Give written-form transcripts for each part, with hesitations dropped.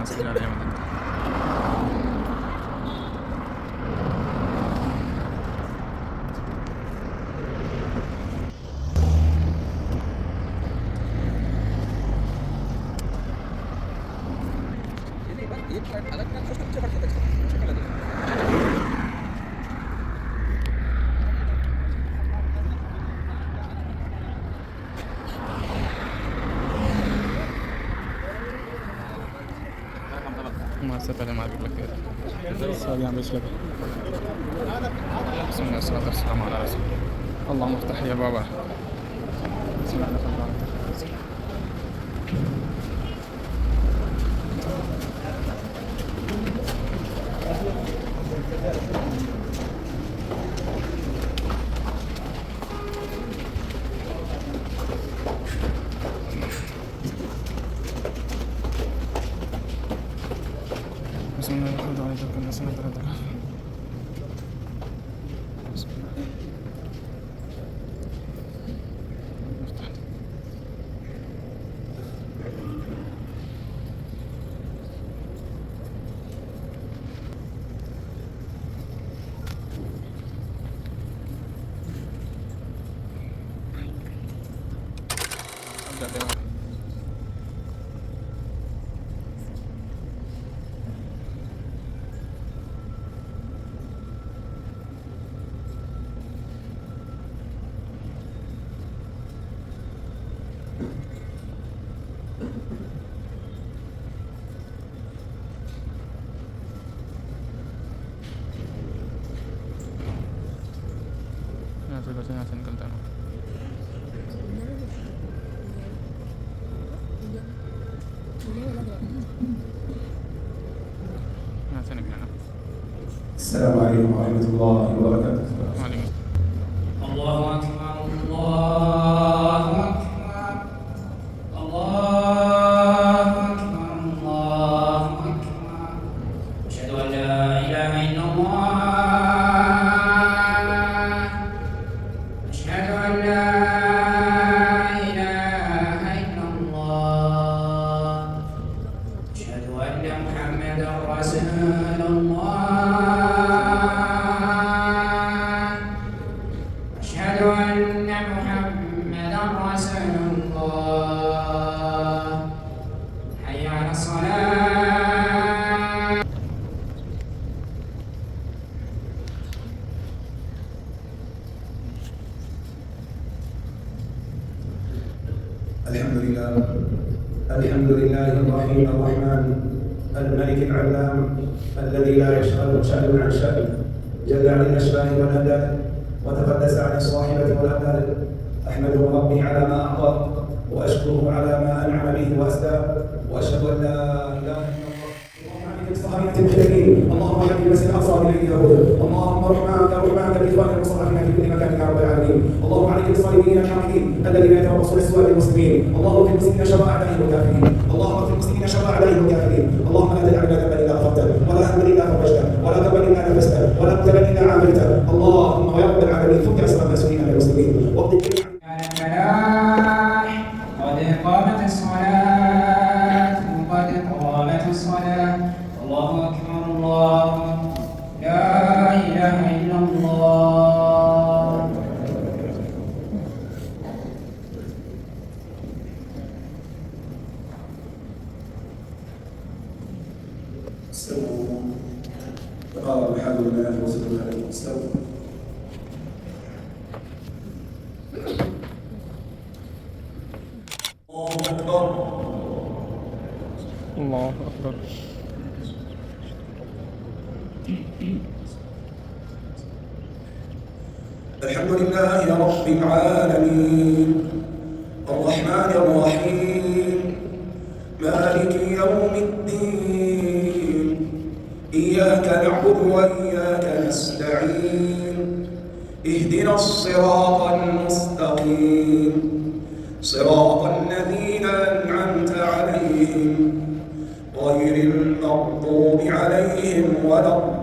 صل على محمد. ما سبب ما أقول لك السؤال عم يسلك. بسم الله والصلاة والسلام على رسول الله. اللهم افتح يا بابا. بسم الله الرحمن الرحيم. بسم الله الرحمن الرحيم. بسم الله الرحمن الرحيم. بسم الله. أبدأ. Saya kental. السلام عليكم ورحمة الله وبركاته. الله أكبر الله أكبر الله أكبر الله أكبر أشهد أن لا إله إلا الله أشهد أن لا إله إلا الله أشهد أن محمدا رسول الله أشهد أن محمدا رسول الله حي على الصلاة. الحمد لله الرحيم الرحمن الملك العلام الذي لا يشغل شأن عن شأن، جل عن الأشباه والأنداد وتقدس عن الصاحبة والأولاد. أحمده ربي على ما أعطى وأشكره على ما أنعم به وأسدى، وأشهد أن لا إله إلا الله. اللهم حبيب الصحابة المحترمين، اللهم حبيب المسجد الأقصى إليك يهود، اللهم رحمك بالإخوان المصطفين في كل مكان يا رب العالمين. اللهم عليك بالصالحين الكاملين الذين يتوصل لسوء المسلمين، اللهم في المسلمين شر أعدائهم الكافرين، اللهم في المسلمين شر أعدائهم الكافرين. اللهم لا تدع لنا ذنبا إلا غفرته، ولا هما إلا فرجته، ولا ذنبا إلا نفسته، ولا مبتلا إلا عافيته. اللهم يا رب العالمين فك أسر المسؤولين من المسلمين واقض قد قامت الصلاة قد قامت الصلاة. الله أكبر الله لا إله إلا الله. استووا تقارب حاول المنافع وسدوا الخلق. استووا. الله أكبر. الحمد لله رب العالمين الرحمن الرحيم مالك يوم الدين إياك نعبد وإياك نستعين اهدنا الصراط المستقيم صراط الذين أنعمت عليهم غير المغضوب عليهم ولا الضالين.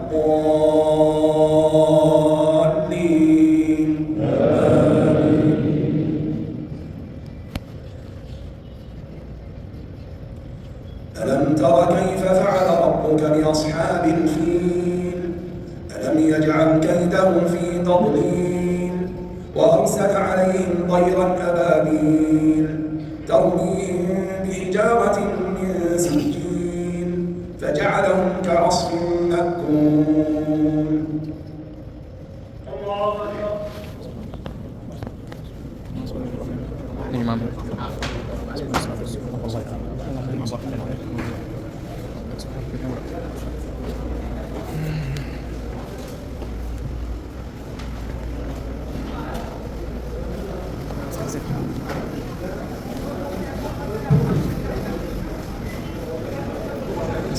ألم تر كيف فعل ربك بأصحاب الفيل ألم يجعل كيدهم في تضليل وأرسل عليهم طيرا أبابيل ترميهم بحجارة من سجيل فجعلهم كعصف مأكول. الإمام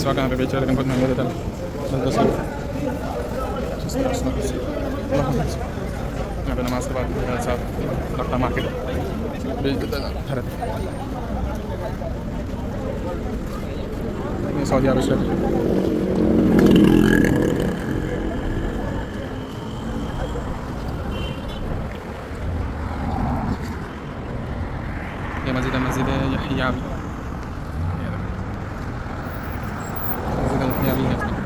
silakan berbicara dengan benar ya dalam ada nama sebab saat Dr. Makid harap ini Saudi Arabia ya masjid Yahya مسجد الحيوي